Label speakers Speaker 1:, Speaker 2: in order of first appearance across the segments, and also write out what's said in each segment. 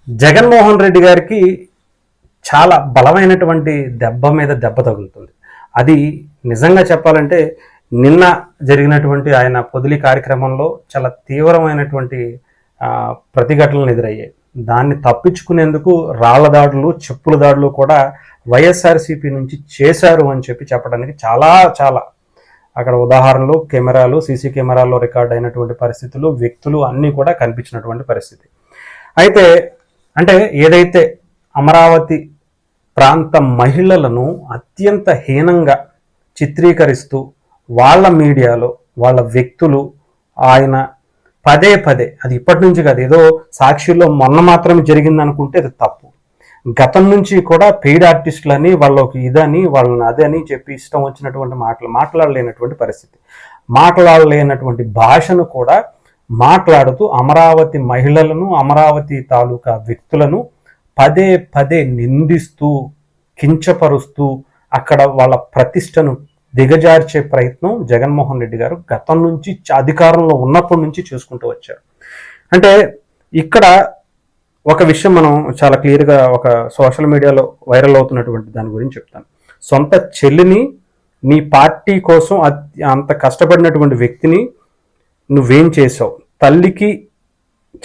Speaker 1: జగన్మోహన్ రెడ్డి గారికి చాలా బలమైనటువంటి దెబ్బ మీద దెబ్బ తగులుతుంది. అది నిజంగా చెప్పాలంటే నిన్న జరిగినటువంటి ఆయన పొదిలి కార్యక్రమంలో చాలా తీవ్రమైనటువంటి ప్రతిఘటనలు ఎదురయ్యాయి. దాన్ని తప్పించుకునేందుకు రాళ్ల దాడులు, చెప్పుల దాడులు కూడా వైఎస్ఆర్సీపీ నుంచి చేశారు అని చెప్పడానికి చాలా చాలా అక్కడ ఉదాహరణలు, కెమెరాలు, సీసీ కెమెరాల్లో రికార్డ్ అయినటువంటి పరిస్థితులు, వ్యక్తులు అన్నీ కూడా కనిపించినటువంటి పరిస్థితి. అయితే అంటే ఏదైతే అమరావతి ప్రాంత మహిళలను అత్యంత హీనంగా చిత్రీకరిస్తూ వాళ్ళ మీడియాలో వాళ్ళ వ్యక్తులు ఆయన పదే పదే, అది ఇప్పటి నుంచి కాదు, ఏదో సాక్షిలో మొన్న మాత్రమే జరిగింది అనుకుంటే అది తప్పు. గతం నుంచి కూడా పెయిడ్ ఆర్టిస్టులని వాళ్ళకి ఇదని వాళ్ళని అదని చెప్పి ఇష్టం వచ్చినటువంటి మాట్లాడలేనటువంటి పరిస్థితి, మాట్లాడలేనటువంటి భాషను కూడా మాట్లాడుతూ అమరావతి మహిళలను, అమరావతి తాలూకా వ్యక్తులను పదే పదే నిందిస్తూ, కించపరుస్తూ అక్కడ వాళ్ళ ప్రతిష్టను దిగజార్చే ప్రయత్నం జగన్మోహన్ రెడ్డి గారు గతం నుంచి అధికారంలో ఉన్నప్పటి నుంచి చేసుకుంటూ వచ్చారు. అంటే ఇక్కడ ఒక విషయం మనం చాలా క్లియర్గా ఒక సోషల్ మీడియాలో వైరల్ అవుతున్నటువంటి దాని గురించి చెప్తాను. సొంత చెల్లిని, నీ పార్టీ కోసం అంత కష్టపడినటువంటి వ్యక్తిని నువ్వేం చేసావు?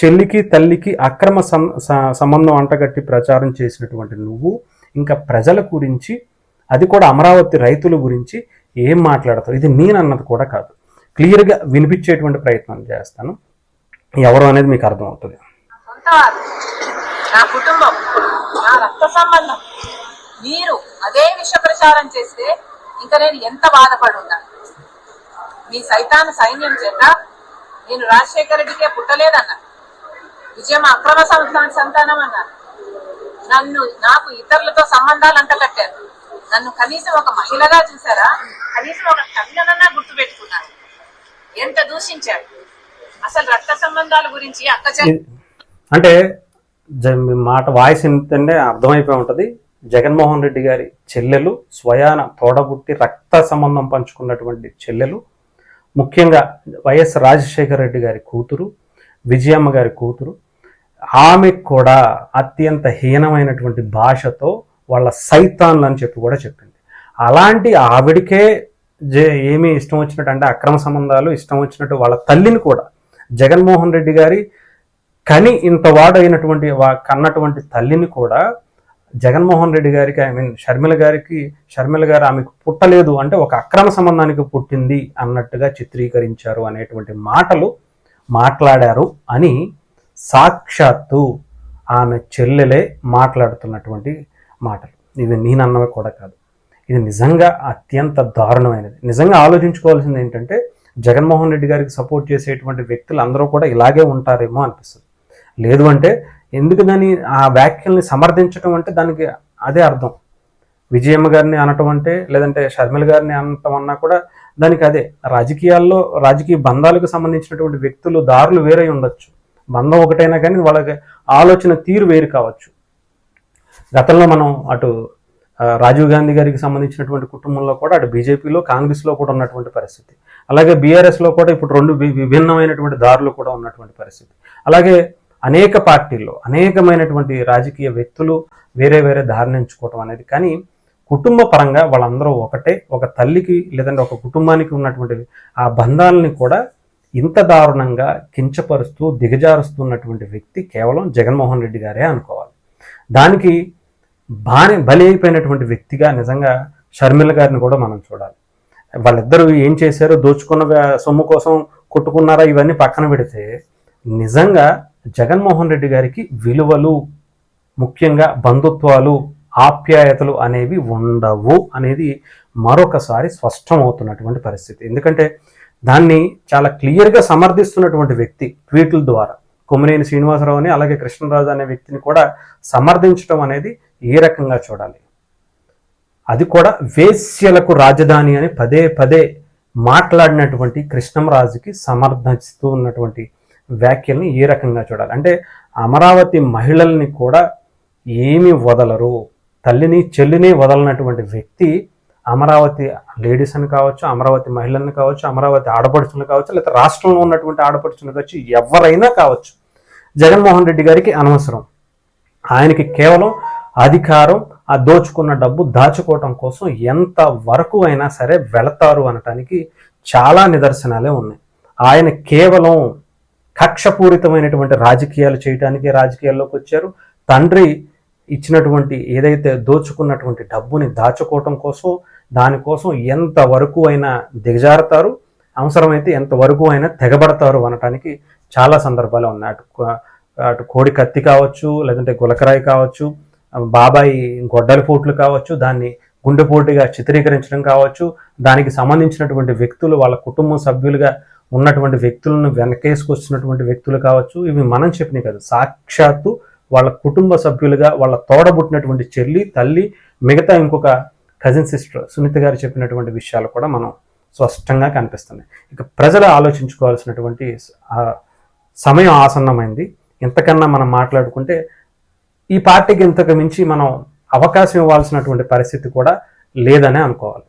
Speaker 1: చెల్లికి తల్లికి అక్రమ సంబంధం అంటగట్టి ప్రచారం చేసినటువంటి నువ్వు ఇంకా ప్రజల గురించి, అది కూడా అమరావతి రైతుల గురించి ఏం మాట్లాడతావు? ఇది నేనన్నది కూడా కాదు, క్లియర్గా వినిపించేటువంటి ప్రయత్నం చేస్తాను. ఎవరు అనేది మీకు అర్థమవుతుంది.
Speaker 2: నా కుటుంబం, నా రక్త సంబంధం, మీరు అదే విష ప్రచారం చేస్తే ఇంకా నేను ఎంత బాధపడి ఉన్నాను. మీ సైతాను సైన్యం చేత నేను రాజశేఖర రెడ్డికే పుట్టలేదన్నా, విజయం అక్రమ సంతానం అన్నారు. నాకు ఇతరులతో సంబంధాలు అంట కట్టారు. నన్ను కనీసం ఒక మహిళగా చూసారా? కనీసం ఒక కన్యనన్నా గుర్తుపెట్టుకున్నారు. ఎంత దూషించారు. అసలు రక్త సంబంధాల గురించి
Speaker 1: అంటే మాట వాయిస్ ఏంటంటే అర్థమైపోయి ఉంటుంది. జగన్మోహన్ రెడ్డి గారి చెల్లెలు, స్వయాన తోడబుట్టి రక్త సంబంధం పంచుకున్నటువంటి చెల్లెలు, ముఖ్యంగా వైఎస్ రాజశేఖర రెడ్డి గారి కూతురు, విజయమ్మ గారి కూతురు, ఆమె కూడా అత్యంత హీనమైనటువంటి భాషతో వాళ్ళ సైతాన్లు అని చెప్పి కూడా చెప్పింది. అలాంటి ఆవిడికే ఏమీ ఇష్టం వచ్చినట్టు, అంటే అక్రమ సంబంధాలు ఇష్టం వచ్చినట్టు వాళ్ళ తల్లిని కూడా, జగన్మోహన్ రెడ్డి గారి కని ఇంత వాడైనటువంటి కన్నటువంటి తల్లిని కూడా జగన్మోహన్ రెడ్డి గారికి, షర్మిల గారు ఆమెకు పుట్టలేదు అంటే ఒక అక్రమ సంబంధానికి పుట్టింది అన్నట్టుగా చిత్రీకరించారు అనేటువంటి మాటలు మాట్లాడారు అని సాక్షాత్తు ఆమె చెల్లెలే మాట్లాడుతున్నటువంటి మాటలు. ఇవి నేనన్నవి కూడా కాదు, ఇది నిజంగా అత్యంత దారుణమైనది. నిజంగా ఆలోచించుకోవాల్సింది ఏంటంటే జగన్మోహన్ రెడ్డి గారికి సపోర్ట్ చేసేటువంటి వ్యక్తులు అందరూ కూడా ఇలాగే ఉంటారేమో అనిపిస్తుంది. లేదు అంటే ఎందుకు దాన్ని ఆ వ్యాఖ్యల్ని సమర్థించడం అంటే దానికి అదే అర్థం. విజయమ్మ గారిని అనటం అంటే, లేదంటే షర్మిల గారిని అనటం అన్నా కూడా దానికి అదే. రాజకీయాల్లో రాజకీయ బంధాలకు సంబంధించినటువంటి వ్యక్తులు దారులు వేరై ఉండొచ్చు, బంధం ఒకటైనా కానీ వాళ్ళకి ఆలోచన తీరు వేరు కావచ్చు. గతంలో మనం అటు రాజీవ్ గాంధీ గారికి సంబంధించినటువంటి కుటుంబంలో కూడా, అటు బీజేపీలో, కాంగ్రెస్లో కూడా ఉన్నటువంటి పరిస్థితి, అలాగే బీఆర్ఎస్లో కూడా ఇప్పుడు రెండు విభిన్నమైనటువంటి దారులు కూడా ఉన్నటువంటి పరిస్థితి. అలాగే అనేక పార్టీల్లో అనేకమైనటువంటి రాజకీయ వ్యక్తులు వేరే వేరే దారిని ఎంచుకోవటం అనేది. కానీ కుటుంబ పరంగా వాళ్ళందరూ ఒకటే, ఒక తల్లికి లేదంటే ఒక కుటుంబానికి ఉన్నటువంటి ఆ బంధాలని కూడా ఇంత దారుణంగా కించపరుస్తూ దిగజారుస్తున్నటువంటి వ్యక్తి కేవలం జగన్మోహన్ రెడ్డి గారే అనుకోవాలి. దానికి బలి అయిపోయినటువంటి వ్యక్తిగా నిజంగా షర్మిల గారిని కూడా మనం చూడాలి. వాళ్ళిద్దరూ ఏం చేశారో, దోచుకున్న సొమ్ము కోసం కొట్టుకున్నారా, ఇవన్నీ పక్కన పెడితే నిజంగా జగన్మోహన్ రెడ్డి గారికి విలువలు, ముఖ్యంగా బంధుత్వాలు, ఆప్యాయతలు అనేవి ఉండవు అనేది మరొకసారి స్పష్టమవుతున్నటువంటి పరిస్థితి. ఎందుకంటే దాన్ని చాలా క్లియర్గా సమర్థిస్తున్నటువంటి వ్యక్తి ట్వీట్ల ద్వారా కొమ్మినేని శ్రీనివాసరావుని, అలాగే కృష్ణరాజు అనే వ్యక్తిని కూడా సమర్థించడం అనేది ఏ రకంగా చూడాలి? అది కూడా వేశ్యలకు రాజధాని అని పదే పదే మాట్లాడినటువంటి కృష్ణంరాజుకి సమర్థిస్తూ ఉన్నటువంటి వ్యాఖ్యల్ని ఏ రకంగా చూడాలి? అంటే అమరావతి మహిళల్ని కూడా ఏమి వదలరు, తల్లిని చెల్లిని వదలనటువంటి వ్యక్తి అమరావతి లేడీస్ అని కావచ్చు, అమరావతి మహిళల్ని కావచ్చు, అమరావతి ఆడపడుచులను కావచ్చు, లేకపోతే రాష్ట్రంలో ఉన్నటువంటి ఆడపడుచులను కావచ్చు, ఎవరైనా కావచ్చు, జగన్మోహన్ రెడ్డి గారికి అనవసరం. ఆయనకి కేవలం అధికారం, ఆ దోచుకున్న డబ్బు దాచుకోవటం కోసం ఎంత వరకు అయినా సరే వెళతారు అనటానికి చాలా నిదర్శనాలే ఉన్నాయి. ఆయన కేవలం కక్షపూరితమైనటువంటి రాజకీయాలు చేయడానికి రాజకీయాల్లోకి వచ్చారు. తండ్రి ఇచ్చినటువంటి ఏదైతే దోచుకున్నటువంటి డబ్బుని దాచుకోవటం కోసం, దానికోసం ఎంత వరకు అయినా దిగజారుతారు, అవసరమైతే ఎంతవరకు అయినా తెగబడతారు అనటానికి చాలా సందర్భాలు ఉన్నాయి. అటు కోడి కత్తి కావచ్చు, లేదంటే గులకరాయి కావచ్చు, బాబాయి గొడ్డలి పోట్లు కావచ్చు, దాన్ని గుండెపోటుగా చిత్రీకరించడం కావచ్చు, దానికి సంబంధించినటువంటి వ్యక్తులు వాళ్ళ కుటుంబం సభ్యులుగా ఉన్నటువంటి వ్యక్తులను వెనకేసుకొచ్చినటువంటి వ్యక్తులు కావచ్చు, ఇవి మనం చెప్పినవి కాదు, సాక్షాత్తు వాళ్ళ కుటుంబ సభ్యులుగా వాళ్ళ తోడబుట్టినటువంటి చెల్లి, తల్లి, మిగతా ఇంకొక కజిన్ సిస్టర్ సునీత గారు చెప్పినటువంటి విషయాలు కూడా మనం స్పష్టంగా కనిపిస్తున్నాయి. ఇక ప్రజలు ఆలోచించుకోవాల్సినటువంటి సమయం ఆసన్నమైంది. ఇంతకన్నా మనం మాట్లాడుకుంటే ఈ పార్టీకి ఇంతకు మించి మనం అవకాశం ఇవ్వాల్సినటువంటి పరిస్థితి కూడా లేదనే అనుకోవాలి.